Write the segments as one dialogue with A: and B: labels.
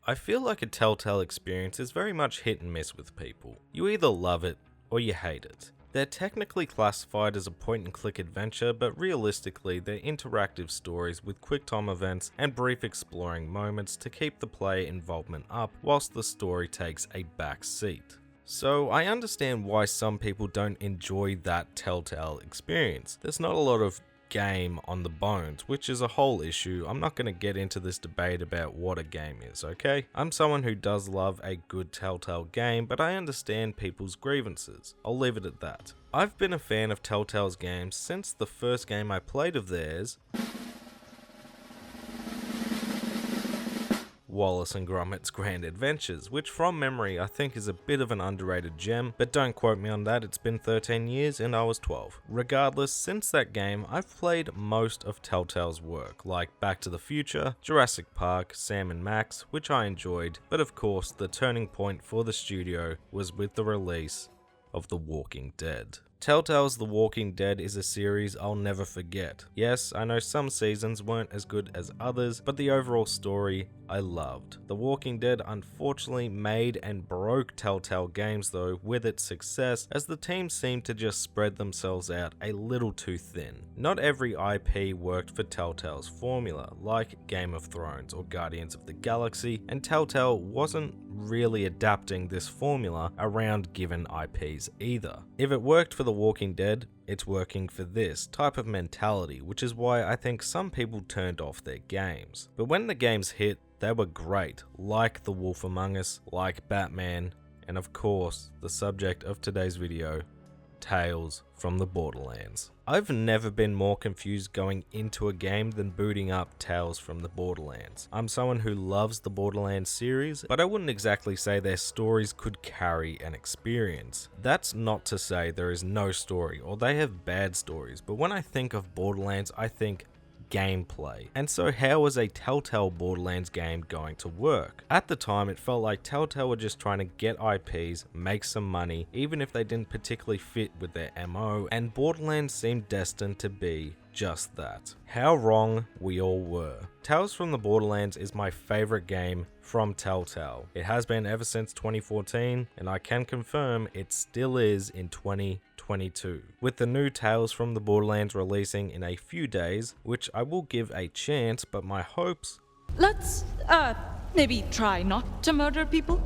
A: I feel like a Telltale experience is very much hit and miss with people. You either love it or you hate it. They're technically classified as a point-and-click adventure, but realistically they're interactive stories with quick-time events and brief exploring moments to keep the player involvement up whilst the story takes a back seat. So I understand why some people don't enjoy that Telltale experience. There's not a lot of game on the bones, which is a whole issue. I'm not going to get into this debate about what a game is, okay? I'm someone who does love a good Telltale game, but I understand people's grievances. I'll leave it at that. I've been a fan of Telltale's games since the first game I played of theirs, Wallace and Gromit's Grand Adventures, which from memory I think is a bit of an underrated gem, but don't quote me on that, it's been 13 years and I was 12. Regardless, since that game I've played most of Telltale's work, like Back to the Future, Jurassic Park, Sam and Max, which I enjoyed, but of course the turning point for the studio was with the release of The Walking Dead. Telltale's The Walking Dead is a series I'll never forget. Yes, I know some seasons weren't as good as others, but the overall story I loved. The Walking Dead unfortunately made and broke Telltale Games though with its success, as the team seemed to just spread themselves out a little too thin. Not every IP worked for Telltale's formula, like Game of Thrones or Guardians of the Galaxy, and Telltale wasn't really adapting this formula around given IPs either. If it worked for The Walking Dead, it's working for this type of mentality, which is why I think some people turned off their games. But when the games hit, they were great, like The Wolf Among Us, like Batman, and of course, the subject of today's video, Tales from the Borderlands. I've never been more confused going into a game than booting up Tales from the Borderlands. I'm someone who loves the Borderlands series, but I wouldn't exactly say their stories could carry an experience. That's not to say there is no story, or they have bad stories, but when I think of Borderlands, I think gameplay. And so how was a Telltale Borderlands game going to work? At the time, it felt like Telltale were just trying to get IPs, make some money, even if they didn't particularly fit with their MO, and Borderlands seemed destined to be just that. How wrong we all were. Tales from the Borderlands is my favorite game from Telltale. It has been ever since 2014, and I can confirm it still is in 2022. With the new Tales from the Borderlands releasing in a few days, which I will give a chance, but my hopes...
B: Let's, maybe try not to murder people?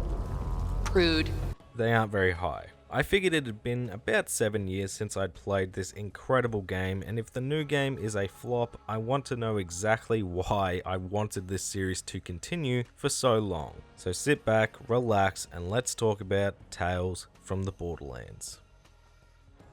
B: Prude.
A: They aren't very high. I figured it had been about 7 years since I'd played this incredible game, and if the new game is a flop, I want to know exactly why I wanted this series to continue for so long. So sit back, relax, and let's talk about Tales from the Borderlands.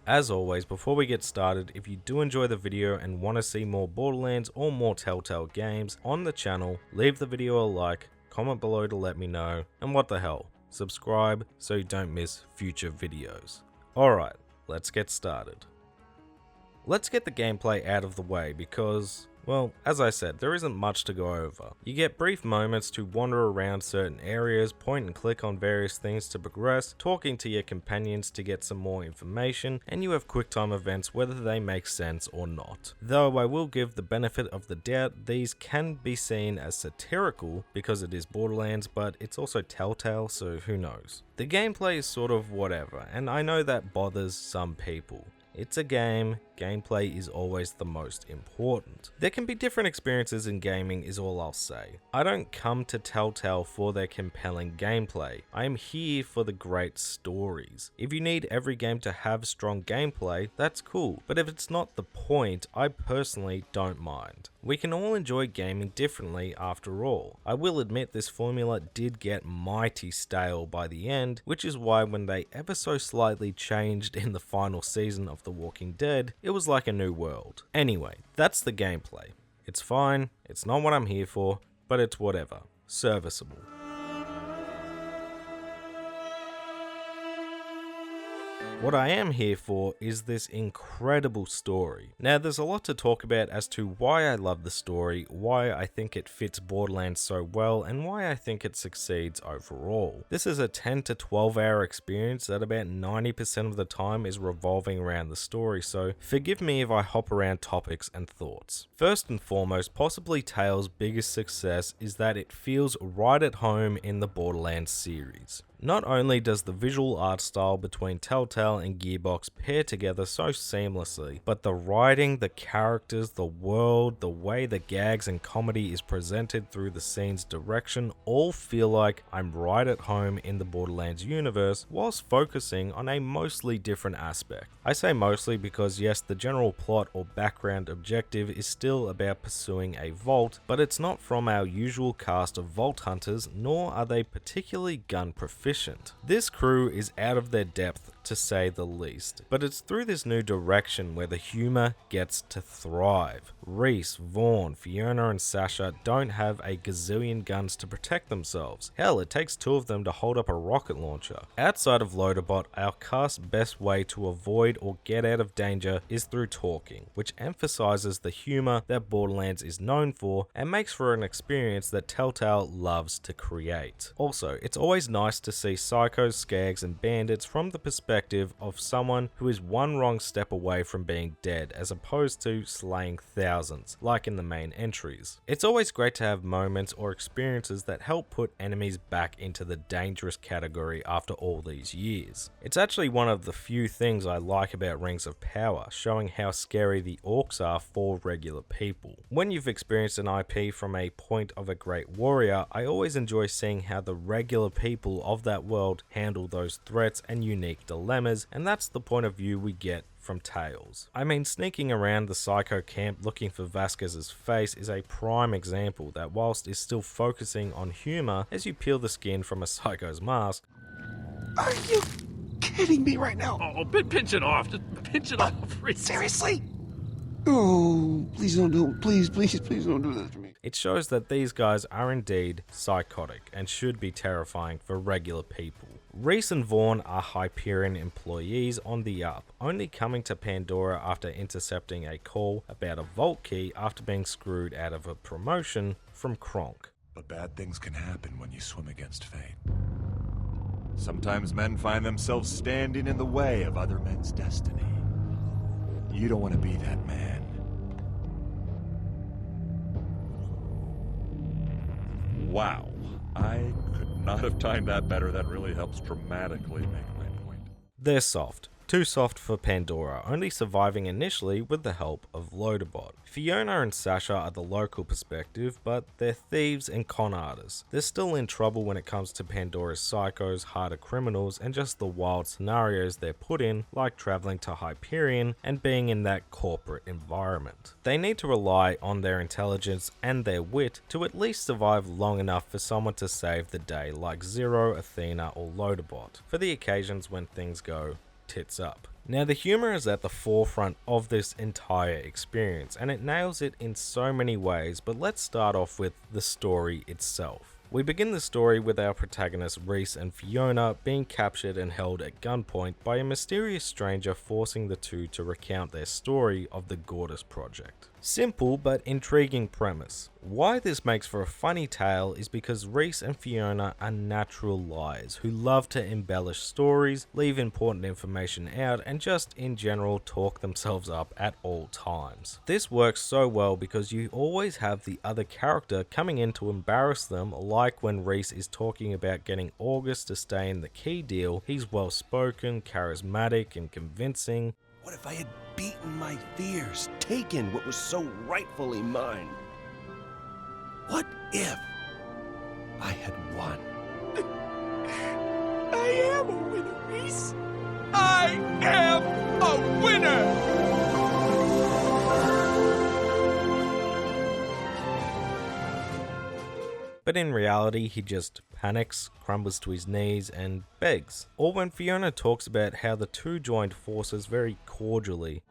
A: As always, before we get started, if you do enjoy the video and want to see more Borderlands or more Telltale games on the channel, leave the video a like, comment below to let me know, and what the hell, subscribe so you don't miss future videos. Alright, let's get started. Let's get the gameplay out of the way because, well, as I said, there isn't much to go over. You get brief moments to wander around certain areas, point and click on various things to progress, talking to your companions to get some more information, and you have QuickTime events whether they make sense or not. Though I will give the benefit of the doubt, these can be seen as satirical because it is Borderlands, but it's also Telltale, so who knows. The gameplay is sort of whatever, and I know that bothers some people. It's a game, gameplay is always the most important. There can be different experiences in gaming is all I'll say. I don't come to Telltale for their compelling gameplay. I am here for the great stories. If you need every game to have strong gameplay, that's cool, but if it's not the point, I personally don't mind. We can all enjoy gaming differently after all. I will admit this formula did get mighty stale by the end, which is why when they ever so slightly changed in the final season of The Walking Dead, it was like a new world. Anyway, that's the gameplay. It's fine, it's not what I'm here for, but it's whatever. Serviceable. What I am here for is this incredible story. Now, there's a lot to talk about as to why I love the story, why I think it fits Borderlands so well, and why I think it succeeds overall. This is a 10 to 12 hour experience that about 90% of the time is revolving around the story, so forgive me if I hop around topics and thoughts. First and foremost, possibly Tales' biggest success is that it feels right at home in the Borderlands series. Not only does the visual art style between Telltale and Gearbox pair together so seamlessly, but the writing, the characters, the world, the way the gags and comedy is presented through the scene's direction all feel like I'm right at home in the Borderlands universe whilst focusing on a mostly different aspect. I say mostly because yes, the general plot or background objective is still about pursuing a vault, but it's not from our usual cast of vault hunters, nor are they particularly gun proficient. This crew is out of their depth to say the least, but it's through this new direction where the humor gets to thrive. Reese, Vaughn, Fiona and Sasha don't have a gazillion guns to protect themselves. Hell, it takes 2 of them to hold up a rocket launcher. Outside of Loaderbot, our cast's best way to avoid or get out of danger is through talking, which emphasizes the humor that Borderlands is known for and makes for an experience that Telltale loves to create. Also, it's always nice to see psychos, skags and bandits from the perspective of someone who is one wrong step away from being dead as opposed to slaying thousands, like in the main entries. It's always great to have moments or experiences that help put enemies back into the dangerous category after all these years. It's actually one of the few things I like about Rings of Power, showing how scary the orcs are for regular people. When you've experienced an IP from a point of a great warrior, I always enjoy seeing how the regular people of that world handle those threats and unique dilemmas, and that's the point of view we get from Tales. I mean, sneaking around the Psycho camp looking for Vasquez's face is a prime example that whilst is still focusing on humor as you peel the skin from a Psycho's mask.
C: Are you kidding me right now?
D: Oh, pinch it off. Just pinch it off.
C: Seriously? Oh, please don't do it. Please don't do this to me.
A: It shows that these guys are indeed psychotic and should be terrifying for regular people. Reese and Vaughn are Hyperion employees on the up, only coming to Pandora after intercepting a call about a vault key after being screwed out of a promotion from Kronk.
E: But bad things can happen when you swim against fate. Sometimes men find themselves standing in the way of other men's destiny. You don't want to be that man. Wow, I could not have timed that better. That really helps dramatically make my point.
A: They're soft. Too soft for Pandora, only surviving initially with the help of Loaderbot. Fiona and Sasha are the local perspective, but they're thieves and con artists. They're still in trouble when it comes to Pandora's psychos, harder criminals, and just the wild scenarios they're put in, like traveling to Hyperion and being in that corporate environment. They need to rely on their intelligence and their wit to at least survive long enough for someone to save the day, like Zero, Athena, or Loaderbot, for the occasions when things go tits up. Now, the humor is at the forefront of this entire experience, and it nails it in so many ways, but let's start off with the story itself. We begin the story with our protagonists Reese and Fiona being captured and held at gunpoint by a mysterious stranger, forcing the two to recount their story of the Gortys Project. Simple but intriguing premise. Why this makes for a funny tale is because Reese and Fiona are natural liars who love to embellish stories, leave important information out, and just in general talk themselves up at all times. This works so well because you always have the other character coming in to embarrass them, like when Reese is talking about getting August to stay in the key deal. He's well spoken, charismatic, and convincing.
C: What if I had beaten my fears, taken what was so rightfully mine? What if I had won? I am a winner, Reese. I am a winner!
A: But in reality, he just panics, crumbles to his knees, and begs. Or when Fiona talks about how the two joined forces very cordially.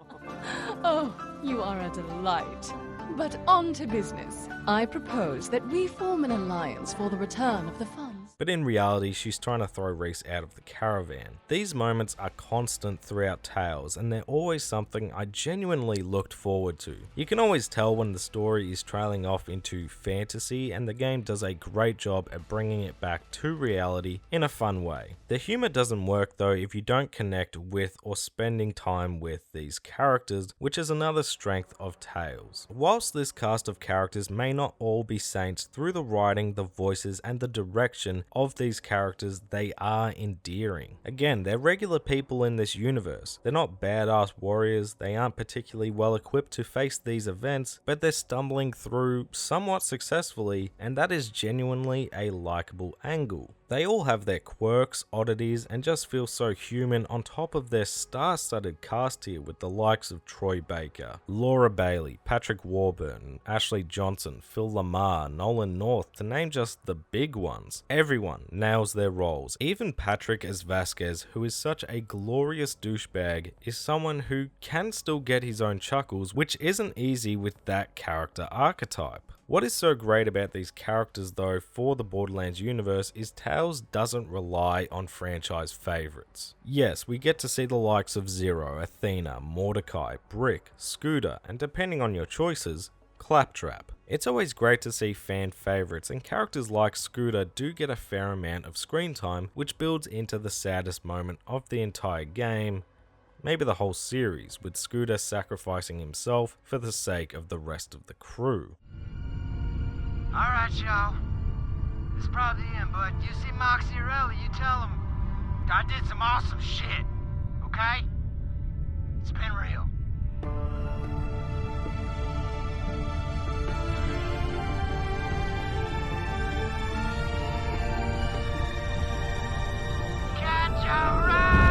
F: Oh, you are a delight. But on to business. I propose that we form an alliance for the return of the funds.
A: but in reality she's trying to throw Reese out of the caravan. These moments are constant throughout Tales, and they're always something I genuinely looked forward to. You can always tell when the story is trailing off into fantasy, and the game does a great job at bringing it back to reality in a fun way. The humor doesn't work though if you don't connect with or spending time with these characters, which is another strength of Tales. Whilst this cast of characters may not all be saints, through the writing, the voices, and the direction of these characters, they are endearing. Again, they're regular people in this universe. They're not badass warriors, they aren't particularly well equipped to face these events, but they're stumbling through somewhat successfully, and that is genuinely a likable angle. They all have their quirks, oddities, and just feel so human on top of their star-studded cast here with the likes of Troy Baker, Laura Bailey, Patrick Warburton, Ashley Johnson, Phil Lamar, Nolan North, to name just the big ones. Everyone nails their roles. Even Patrick as Vasquez, who is such a glorious douchebag, is someone who can still get his own chuckles, which isn't easy with that character archetype. What is so great about these characters though for the Borderlands universe is Tales doesn't rely on franchise favorites. Yes, we get to see the likes of Zero, Athena, Mordecai, Brick, Scooter, and depending on your choices, Claptrap. It's always great to see fan favorites, and characters like Scooter do get a fair amount of screen time, which builds into the saddest moment of the entire game, maybe the whole series, with Scooter sacrificing himself for the sake of the rest of the crew.
G: Alright, y'all. This is probably the end, but you see Moxie or Ellie, you tell them I did some awesome shit, okay? It's been real. Catch a ride!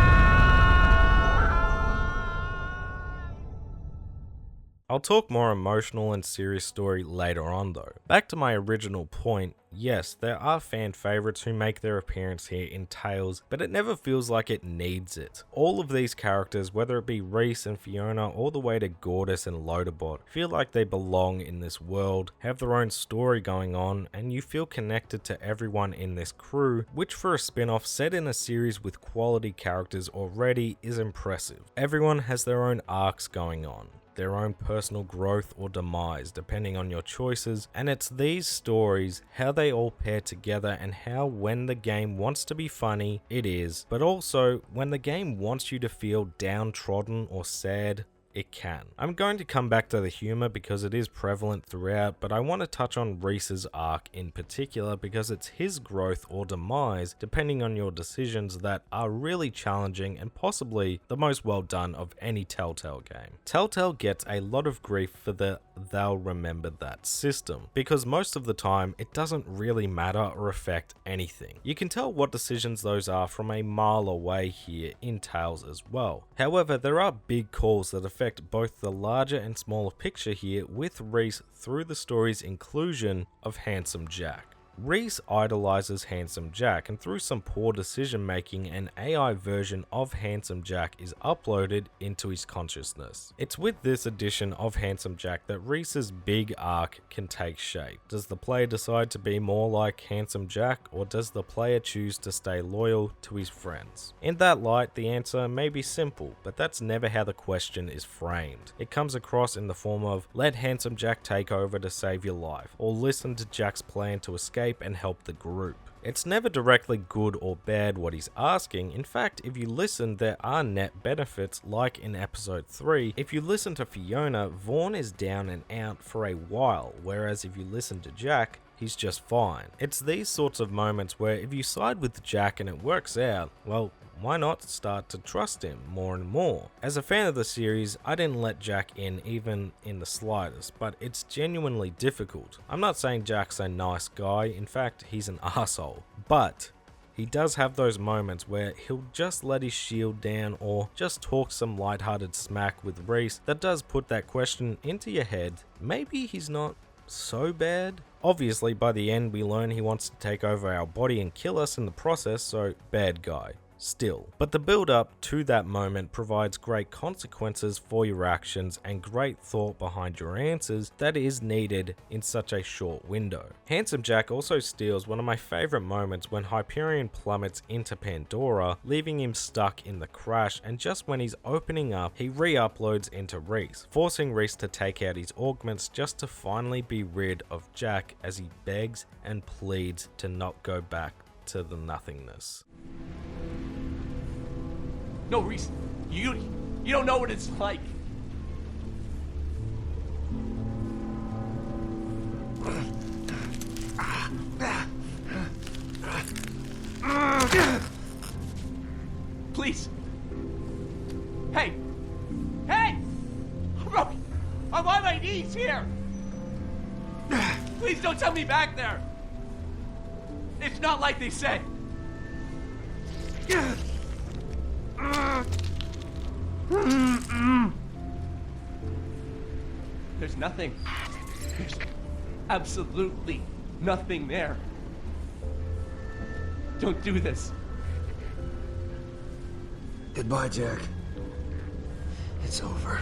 A: I'll talk more emotional and serious story later on though. Back to my original point, yes, there are fan favorites who make their appearance here in Tales, but it never feels like it needs it. All of these characters, whether it be Reese and Fiona all the way to Gortys and Loaderbot, feel like they belong in this world, have their own story going on, and you feel connected to everyone in this crew, which for a spin-off set in a series with quality characters already is impressive. Everyone has their own arcs going on, their own personal growth or demise depending on your choices, and it's these stories, how they all pair together, and how when the game wants to be funny, it is, but also when the game wants you to feel downtrodden or sad, it can. I'm going to come back to the humor because it is prevalent throughout, but I want to touch on Reese's arc in particular because it's his growth or demise depending on your decisions that are really challenging and possibly the most well done of any Telltale game. Telltale gets a lot of grief for the "they'll remember that" system because most of the time it doesn't really matter or affect anything. You can tell what decisions those are from a mile away here in Tales as well. However, there are big calls that affect both the larger and smaller picture here with Reese through the story's inclusion of Handsome Jack. Reese idolizes Handsome Jack, and through some poor decision making, an AI version of Handsome Jack is uploaded into his consciousness. It's with this addition of Handsome Jack that Reese's big arc can take shape. Does the player decide to be more like Handsome Jack, or does the player choose to stay loyal to his friends? In that light, the answer may be simple, but that's never how the question is framed. It comes across in the form of, let Handsome Jack take over to save your life, or listen to Jack's plan to escape and help the group. It's never directly good or bad what he's asking. In fact, if you listen, there are net benefits, like in episode 3. If you listen to Fiona, Vaughn is down and out for a while, whereas if you listen to Jack, he's just fine. It's these sorts of moments where if you side with Jack and it works out, well, why not start to trust him more and more? As a fan of the series, I didn't let Jack in even in the slightest, but it's genuinely difficult. I'm not saying Jack's a nice guy, in fact, he's an asshole, but he does have those moments where he'll just let his shield down or just talk some lighthearted smack with Reese that does put that question into your head, maybe he's not so bad? Obviously, by the end we learn he wants to take over our body and kill us in the process, so bad guy. still. But the build up to that moment provides great consequences for your actions and great thought behind your answers that is needed in such a short window. Handsome Jack also steals one of my favorite moments when Hyperion plummets into Pandora, leaving him stuck in the crash, and just when he's opening up, he re-uploads into Reese, forcing Reese to take out his augments just to finally be rid of Jack as he begs and pleads to not go back to the nothingness.
D: No, Reese, you don't know what it's like. Please. Hey! Hey! I'm on my knees here! Please don't tell me back there! It's not like they say. There's nothing. There's absolutely nothing there. Don't do this.
C: Goodbye, Jack. It's over.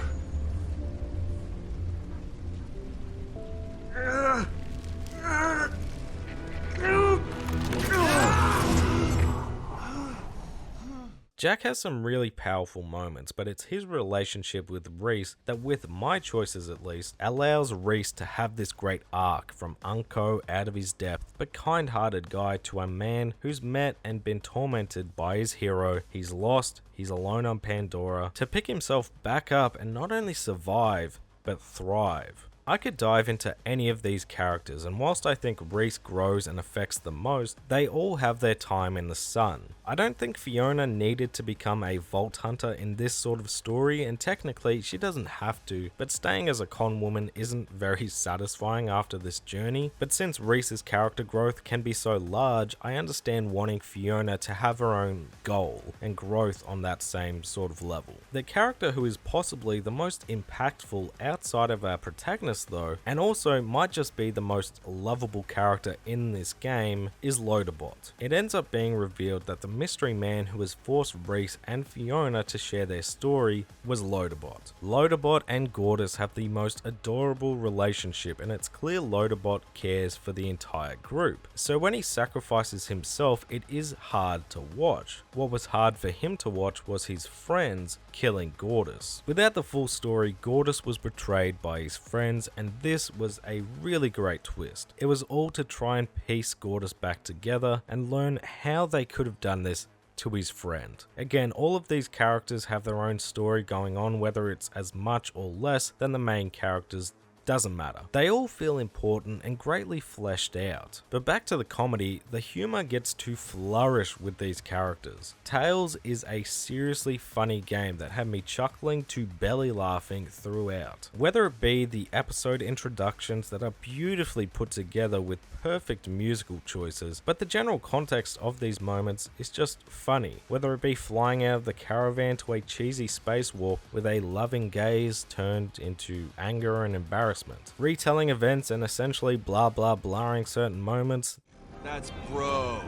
A: Jack has some really powerful moments, but it's his relationship with Reese that, with my choices at least, allows Reese to have this great arc from unco, out of his depth, but kind-hearted guy to a man who's met and been tormented by his hero. He's lost, he's alone on Pandora, to pick himself back up and not only survive, but thrive. I could dive into any of these characters, and whilst I think Reese grows and affects the most, they all have their time in the sun. I don't think Fiona needed to become a vault hunter in this sort of story, and technically she doesn't have to, but staying as a con woman isn't very satisfying after this journey. But since Reese's character growth can be so large, I understand wanting Fiona to have her own goal and growth on that same sort of level. The character who is possibly the most impactful outside of our protagonist though, and also might just be the most lovable character in this game, is Loaderbot. It ends up being revealed that the mystery man who has forced Reese and Fiona to share their story was Loaderbot. Loaderbot and Gortys have the most adorable relationship, and it's clear Loaderbot cares for the entire group. So when he sacrifices himself, it is hard to watch. What was hard for him to watch was his friends killing Gortys. Without the full story, Gortys was betrayed by his friends, and this was a really great twist. It was all to try and piece Gortys back together and learn how they could have done this to his friend. Again, all of these characters have their own story going on, whether it's as much or less than the main characters. Doesn't matter. They all feel important and greatly fleshed out. But back to the comedy, the humor gets to flourish with these characters. Tales is a seriously funny game that had me chuckling to belly laughing throughout. Whether it be the episode introductions that are beautifully put together with perfect musical choices, but the general context of these moments is just funny. Whether it be flying out of the caravan to a cheesy spacewalk with a loving gaze turned into anger and embarrassment. Retelling events and essentially blah blah blahing certain moments.
C: That's bro.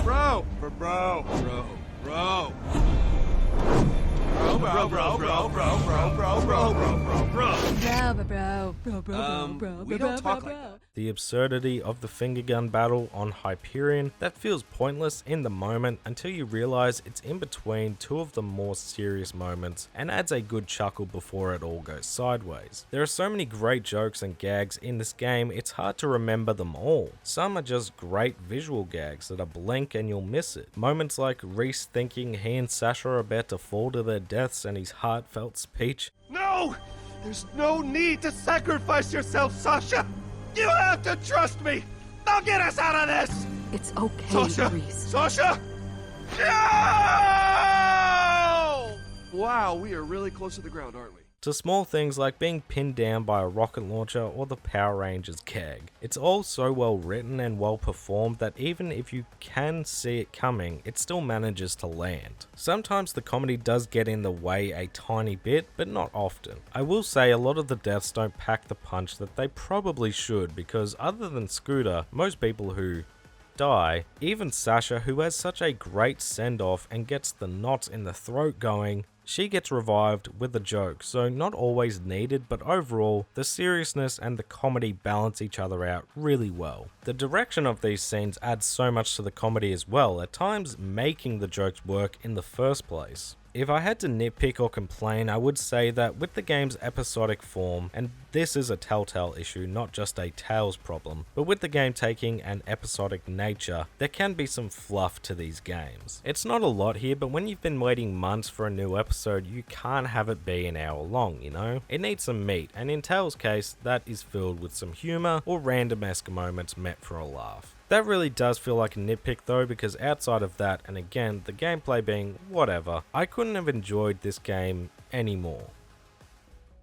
C: Bro. We don't talk like that.
A: The absurdity of the finger gun battle on Hyperion that feels pointless in the moment until you realize it's in between two of the more serious moments and adds a good chuckle before it all goes sideways. There are so many great jokes and gags in this game, it's hard to remember them all. Some are just great visual gags that are blink and you'll miss it. Moments like Reese thinking he and Sasha are about to fall to their deaths and his heartfelt speech.
C: No! There's no need to sacrifice yourself, Sasha! You have to trust me! Now get us out of this!
F: It's okay,
C: Sasha!
F: Reese.
C: Sasha! No! Wow, we are really close to the ground, aren't we?
A: To small things like being pinned down by a rocket launcher or the Power Rangers gag. It's all so well written and well performed that even if you can see it coming, it still manages to land. Sometimes the comedy does get in the way a tiny bit, but not often. I will say a lot of the deaths don't pack the punch that they probably should, because other than Scooter, most people who die, even Sasha, who has such a great send-off and gets the knots in the throat going, she gets revived with a joke, so not always needed, but overall, the seriousness and the comedy balance each other out really well. The direction of these scenes adds so much to the comedy as well, at times making the jokes work in the first place. If I had to nitpick or complain, I would say that with the game's episodic form, and this is a Telltale issue, not just a Tales problem, but with the game taking an episodic nature, there can be some fluff to these games. It's not a lot here, but when you've been waiting months for a new episode, you can't have it be an hour long, you know? It needs some meat, and in Tales' case, that is filled with some humor or random-esque moments meant for a laugh. That really does feel like a nitpick though, because outside of that, and again, the gameplay being whatever, I couldn't have enjoyed this game anymore.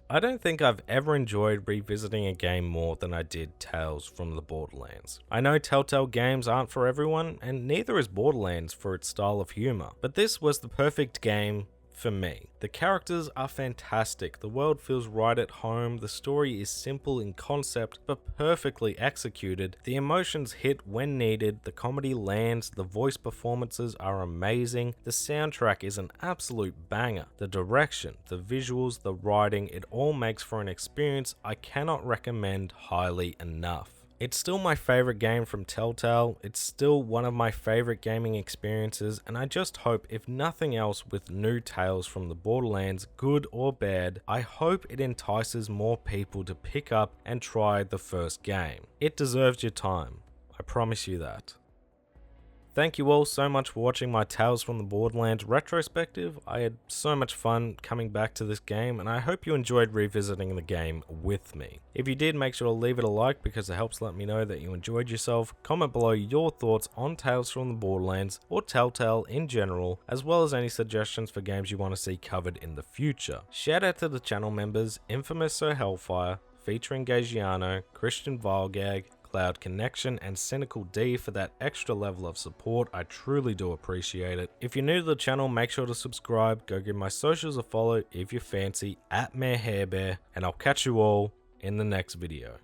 A: I don't think I've ever enjoyed revisiting a game more than I did Tales from the Borderlands. I know Telltale Games aren't for everyone, and neither is Borderlands for its style of humor, but this was the perfect game for me. The characters are fantastic, the world feels right at home, the story is simple in concept but perfectly executed, the emotions hit when needed, the comedy lands, the voice performances are amazing, the soundtrack is an absolute banger, the direction, the visuals, the writing, it all makes for an experience I cannot recommend highly enough. It's still my favorite game from Telltale, it's still one of my favorite gaming experiences, and I just hope, if nothing else with new Tales from the Borderlands, good or bad, I hope it entices more people to pick up and try the first game. It deserves your time, I promise you that. Thank you all so much for watching my Tales from the Borderlands retrospective. I had so much fun coming back to this game, and I hope you enjoyed revisiting the game with me. If you did, make sure to leave it a like because it helps let me know that you enjoyed yourself. Comment below your thoughts on Tales from the Borderlands or Telltale in general, as well as any suggestions for games you want to see covered in the future. Shout out to the channel members Infamous Sir Hellfire, featuring Gagiano, Christian Vilgag, Cloud Connection, and Cynical D for that extra level of support. I truly do appreciate it. If you're new to the channel, make sure to subscribe, go give my socials a follow if you're fancy, @MayorHairBear, and I'll catch you all in the next video.